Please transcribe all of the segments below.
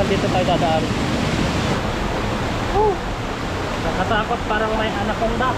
dito tayo dadaan. Nakatakot, parang may anaconda.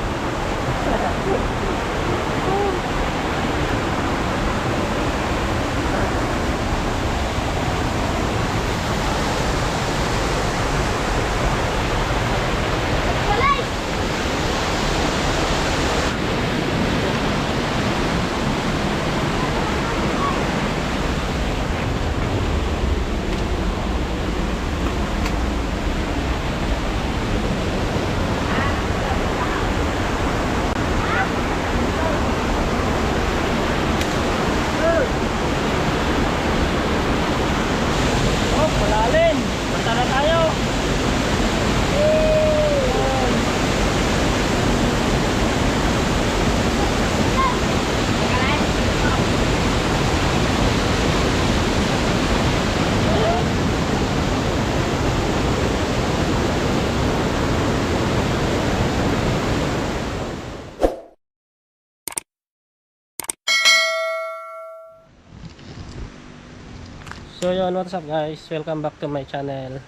So yun, what's up guys, welcome back to my channel.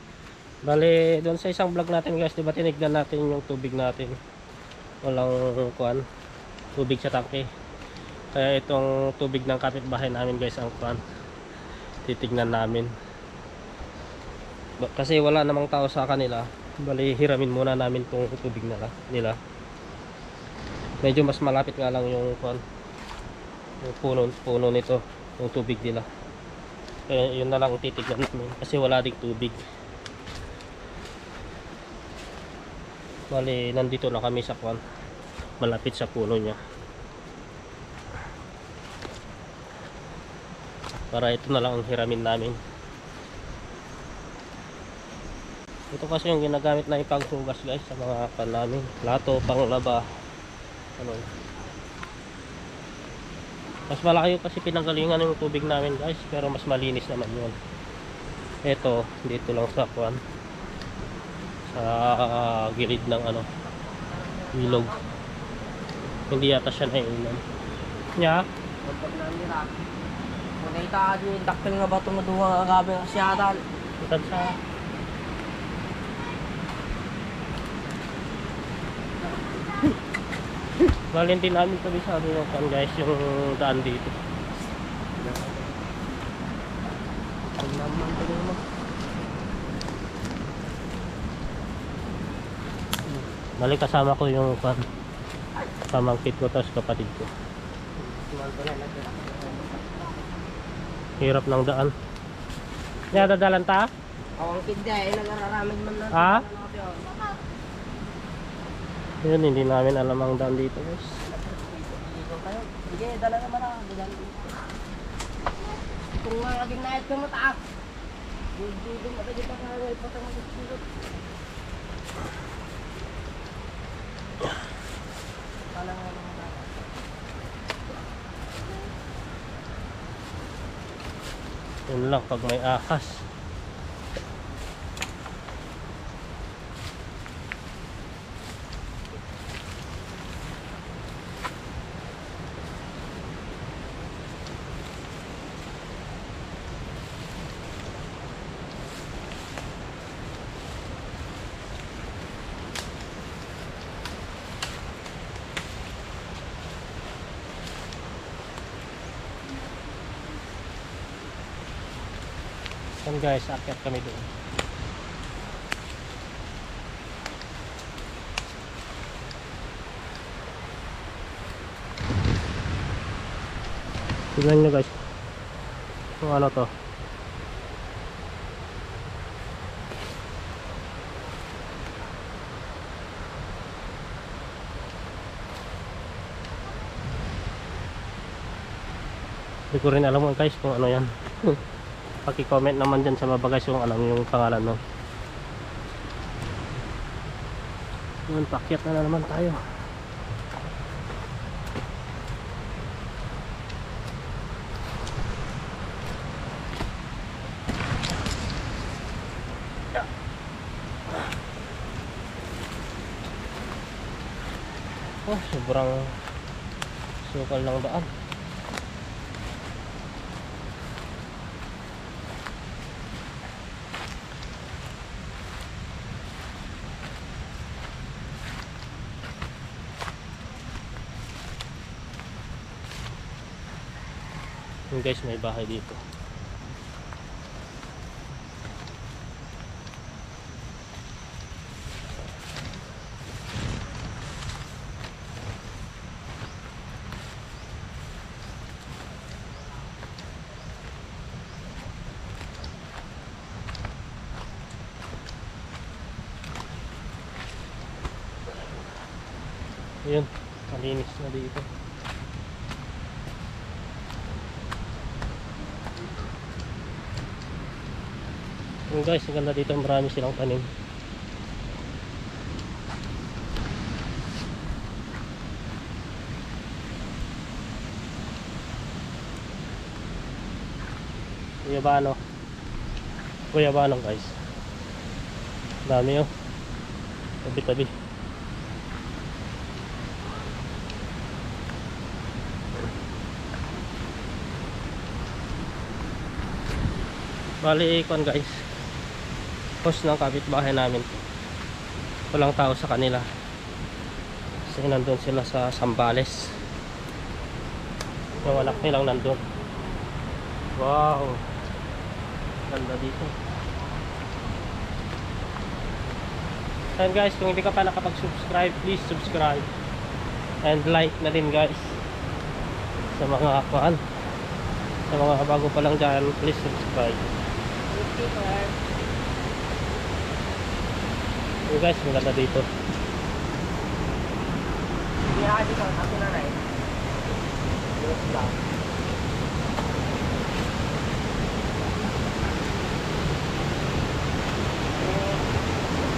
Bali, doon sa isang vlog natin guys, diba tinignan natin yung tubig natin, walang kuan, tubig sa tangke. Kaya itong tubig ng kapitbahay namin guys ang kuan, titignan namin. Kasi wala namang tao sa kanila, bali hiramin muna namin itong tubig nila. Medyo mas malapit nga lang yung kuan, yung puno nito, yung tubig nila. Kaya yun na lang titignan namin kasi wala ding tubig. Bali, nandito na kami sa kuan, malapit sa puno niya. Para ito na lang ang hiramin namin. Ito kasi yung ginagamit na ipanghugas guys sa mga pan namin. Plato, panglaba. Ano. Mas malaki kasi pinanggalingan yung tubig namin guys, pero mas malinis naman yun. Ito, dito lang sa kuan, sa gilid ng ano, ilog. Hindi yata siya naiulan. Nya? Kapag namira, kung naita ka yung daktil nga ba tumaduwa agabi ng siyatan. Itad sa Valentin namin kabisado ng kan guys yung daan dito. Bali kasama ko yung kan, pamangkit ko tapos kapatid ko. Hirap ng daan. Kaya dadalan ta? Ang kidya ay nagararamid man na. Ha? Yun, hindi namin alam ang daan dito guys. Sige, dala naman ako. Kung maging naayat ka mataak, dudong matagit ang hawal pa sa magsisilot. Pala nga naman ako. Yun lang pag may ahas. Yan guys, akyat kami doon. Tignan nyo guys kung ano to. Hindi ko rin alam guys kung ano yan. Paki-comment naman dyan sa baba guys kung alam yung pangalan no. Yun, pakyat na naman tayo. Oh, sobrang sukal ng daan. Yung guys, may bahay dito. Ayun, malinis na dito. Yung guys, ang ganda dito, marami silang tanim. Guyabano. Guyabano guys. Dami oh. Tabi-tabi. Bali, ikon guys. Post ng kapitbahay namin. Walang tao sa kanila. Kasi nandun sila sa Sambales. Yung anak nilang nandun. Wow. Ganda dito. And guys, kung hindi ka pa nakapag-subscribe, please subscribe. And like na din guys. Sa mga kuan. Sa mga bago pa lang dyan, please subscribe. So guys, maganda dito. Hindi na dito, ako na rin. Yes lang.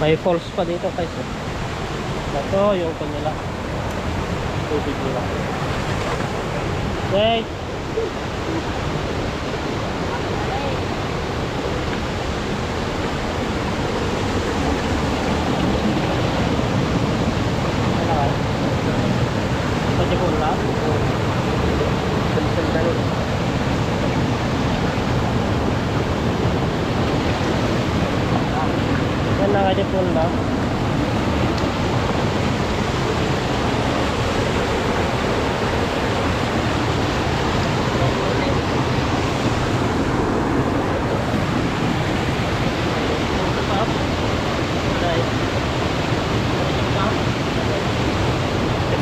May falls pa dito guys. Ito yung kanila. Tubig nila. Okay. Pwede ko lang. Yan na nga po lang.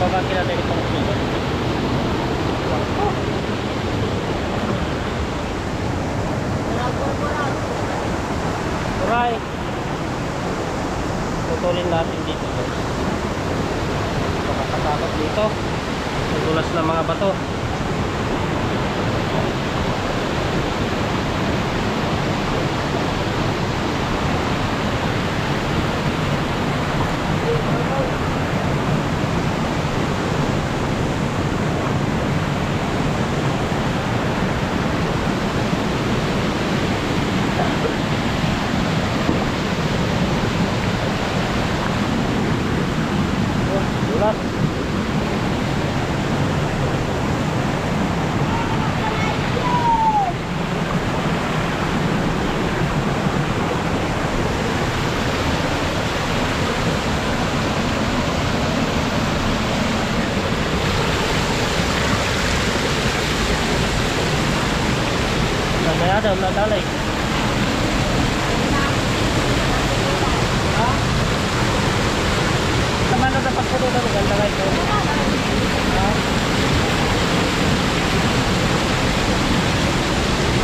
Bakit natin ito ng silo? Alright. Putulin natin dito guys. Makakatakot dito. Tulas ng mga bato. Ada nadalay. Ha? Sama na dapat po doon ang ganda ito. Ha?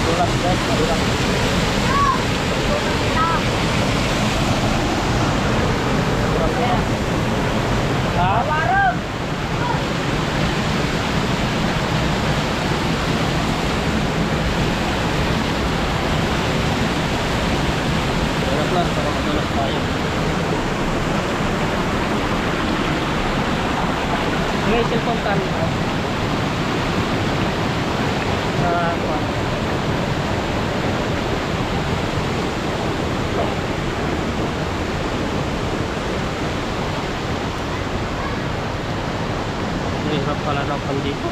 Tulak guys, tulak. Ha? Warung. Para madulas tayo. Okay, cellphone kan. Hirap pala ng pandito.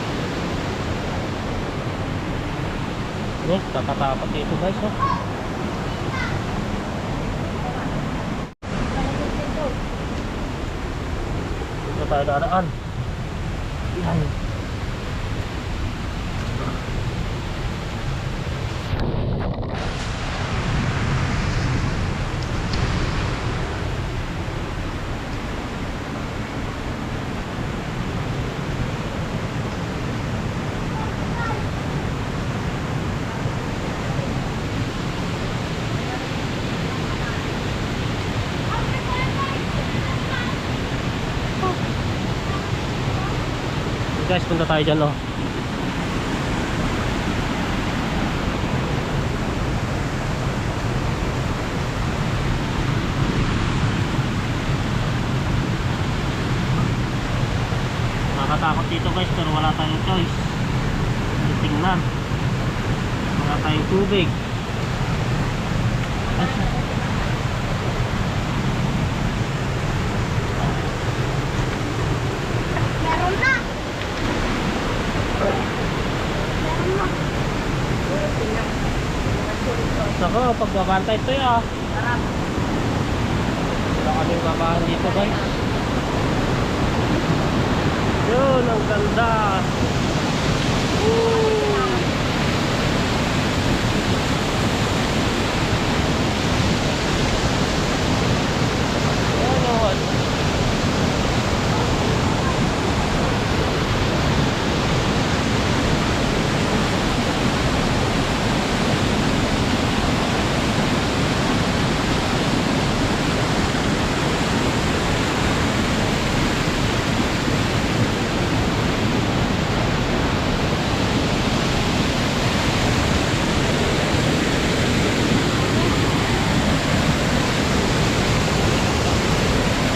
Ini takot dito guys. Oh. Tayo dadaan. Yan. Guys, punta tayo dyan, oh. Nakakatakot dito guys, pero wala tayong choice. Tingnan. Wala tayong tubig. Meron na. Meron na. Nako, pagbabantay ito ah. Wala kaming babahan dito guys. Yun, ang ganda. Yun.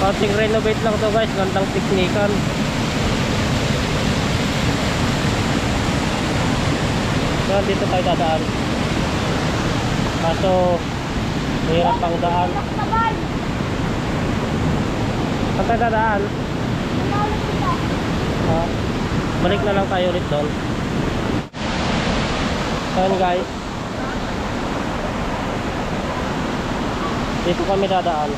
Konting renovate lang to guys, gandang teknikan. So, dito tayo dadaan. Kaso, mahirap pang daan. Sabay. Saan tayo dadaan? Nanalo sila. Ha? Balik na lang tayo ulit doon. Saan guys? Dito kami dadaan.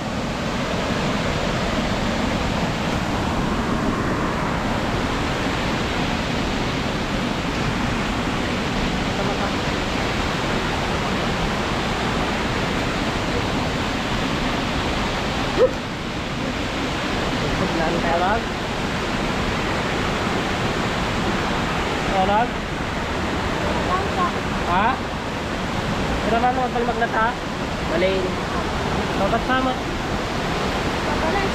Alag? Alag? Ha? Kira man mo pag magnata? Malin. Dapat sama. Papalis.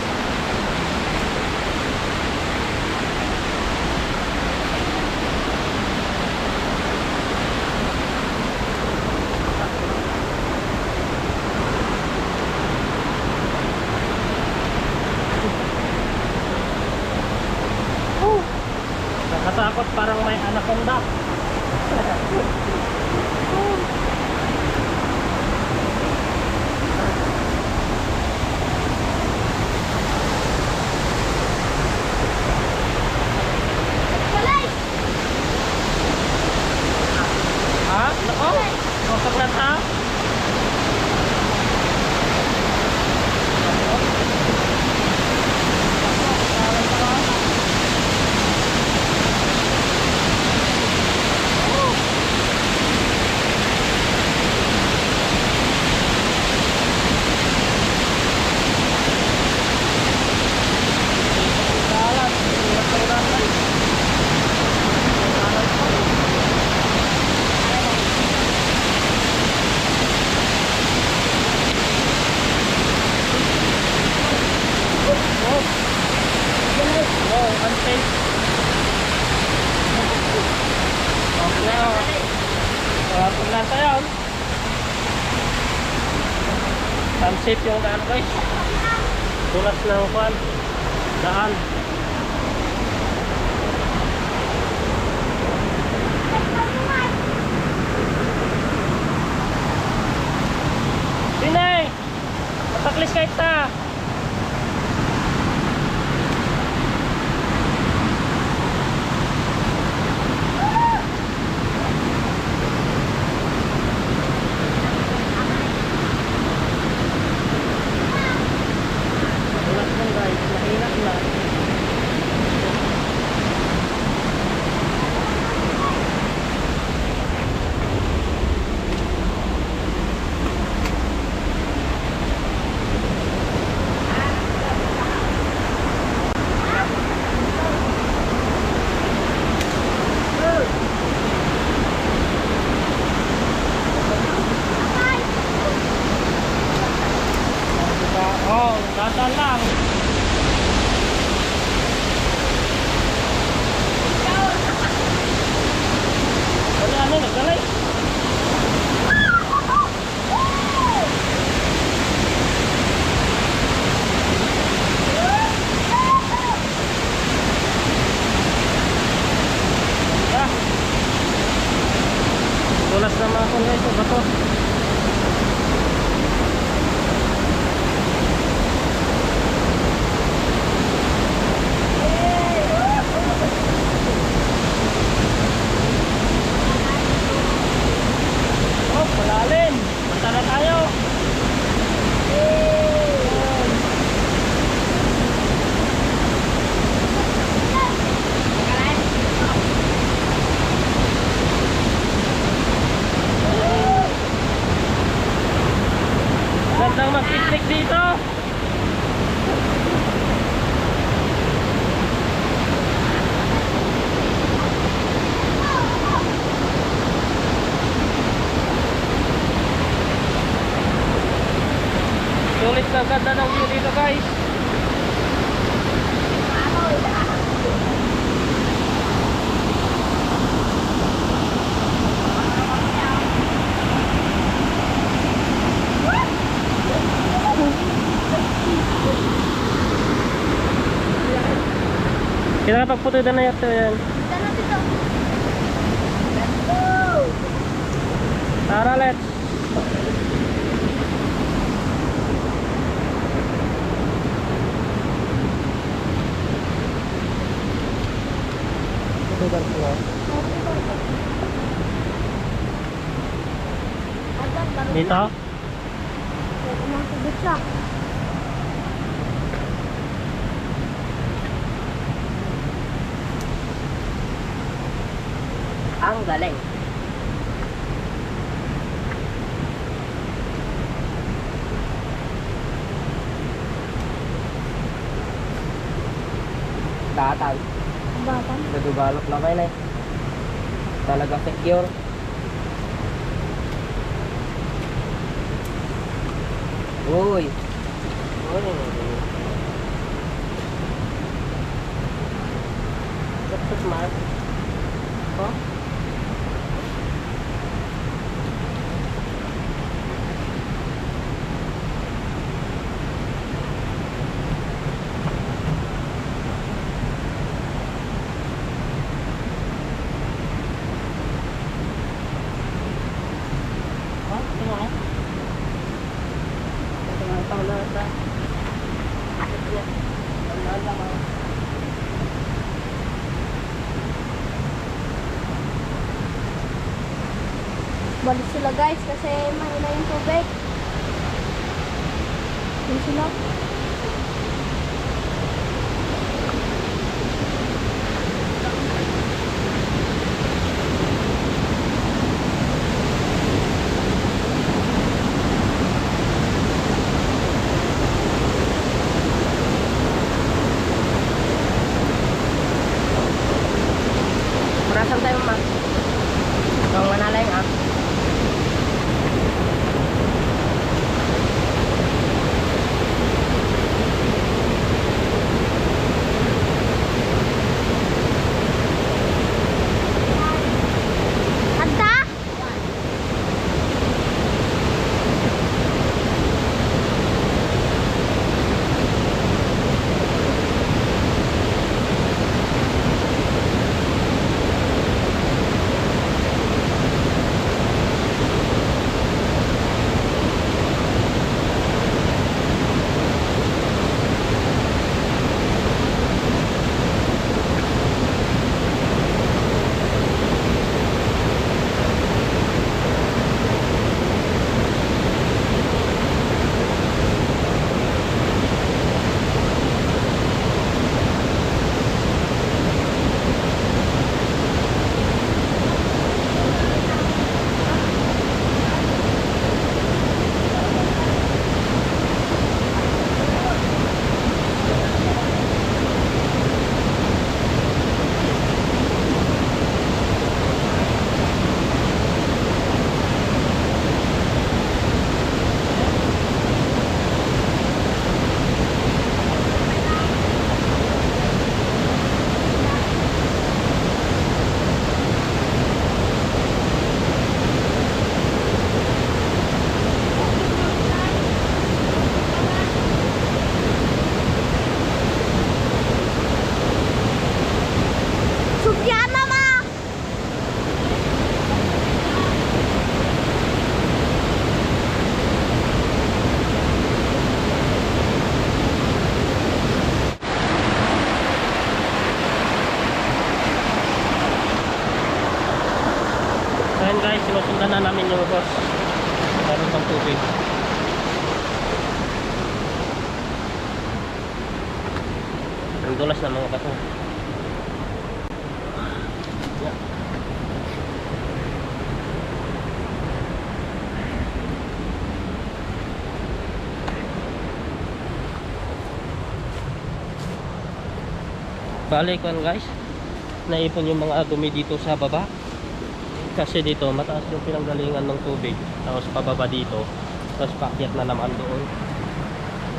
Nakatakot parang may anaconda. Papalis. Ha? Nako? Masok na ta? Wow, unsafe. Okay na yun. Paglansa yun. Unsafe yung daan guys. Tulas ng kwan. Daan. Pinay! Mataklis kahit ta. Tulas lang guys. Mahirap na. Tapon guys, sa bato. Oh, malalim. Punta na tayo. Gandang mag-picnic dito. Sulit na ganda ng view dito guys. Kita pagputo na yato yan. Kita na dito. Let's go! Tara, let's. Tutugan ko lang. Agad, baru Dito? Pwede nang tubig siya. Ang galing. Datang. Batang. Nadugalok lang kayo na eh. Talaga secure. Uy. That's smart. Oh. Balik sila guys kasi mahina yung tubig. Yun sila. Marasan tayo ma. Kung manalayang ah. Sundan na namin yung boss. Meron pang tubig. Ang dulas ng mga bato. Yeah. Balik kan guys, naipon yung mga dumi dito sa baba kasi dito mataas yung pinanggalingan ng tubig, tapos pababa dito, tapos paakyat na naman doon.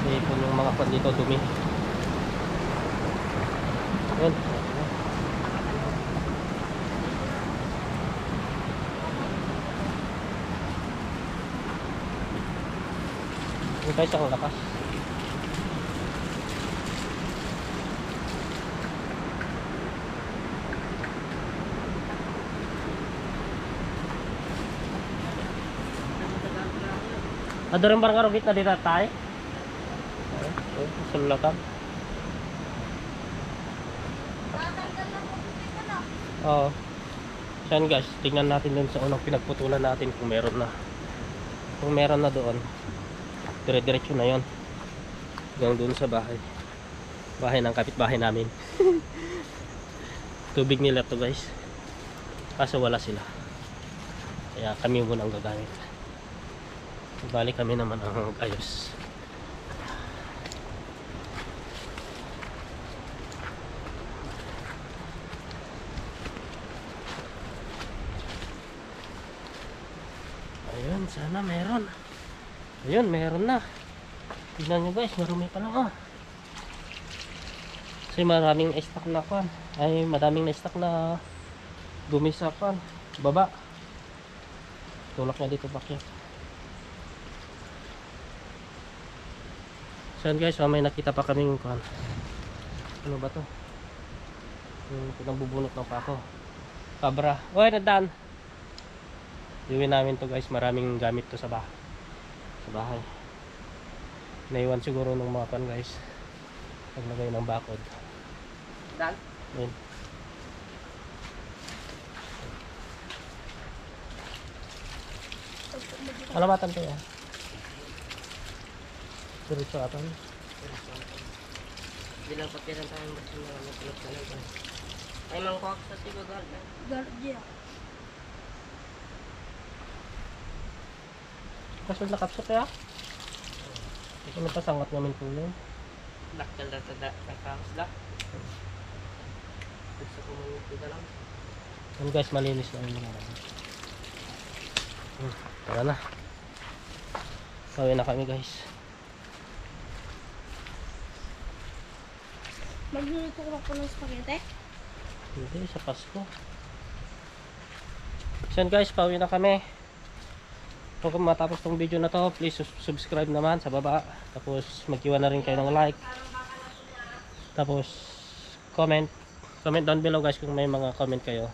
Naipon yung mga pan dito dumi. Yun. Yun guys, ang lakas. Ada rin barang karugit na dito tayo. Sulatan. Oo. Yan guys, tingnan natin dun sa unang pinagputulan natin kung meron na. Kung meron na doon, dire-diretso na yon hanggang doon sa bahay. Bahay ng kapitbahay namin. Tubig nila to guys. Kaso wala sila. Kaya kami muna ang gagamit. Balik kami naman ang ayos. Ayun, sana meron. Ayun, meron na. Tignan nyo guys, marumi pa lang oh. Kasi maraming na-stock na kwan. Ay, madaming na-stock na dumi sa kwan. Baba. Tulak niya dito bakit. So guys, may nakita pa kaming kwan. Ano ba to? Yung pinagbubunot ng pako. Kabra. Oy, nadan. Iuwi namin to guys, maraming gamit to sa bahay. Naiwan siguro ng mga pan guys. Paglagay ng bakod. Dan? Yun. Alamatan to yan. Diretso atan. Bilang patiran tayong basin na matulog ka lang. Ay, mangkok sa sigagal. Gardia. Kaso nakapsot ya. Ito na pasangat namin po yun. Daktal na tada. Nakakos dak. Gusto ko mangupi ka lang. Yan guys, malinis na yung mga tara na. Kawin na kami guys. Magluluto ko po ng spaghetti. Hindi, sa Pasko. So yan guys, pauwi na kami. Kung matapos tong video na to, please subscribe naman sa baba. Tapos mag-iwan na rin kayo ng like. Tapos comment down below guys kung may mga comment kayo.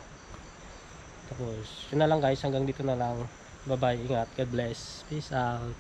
Tapos yun na lang guys, hanggang dito na lang. Bye bye, ingat, God bless, peace out.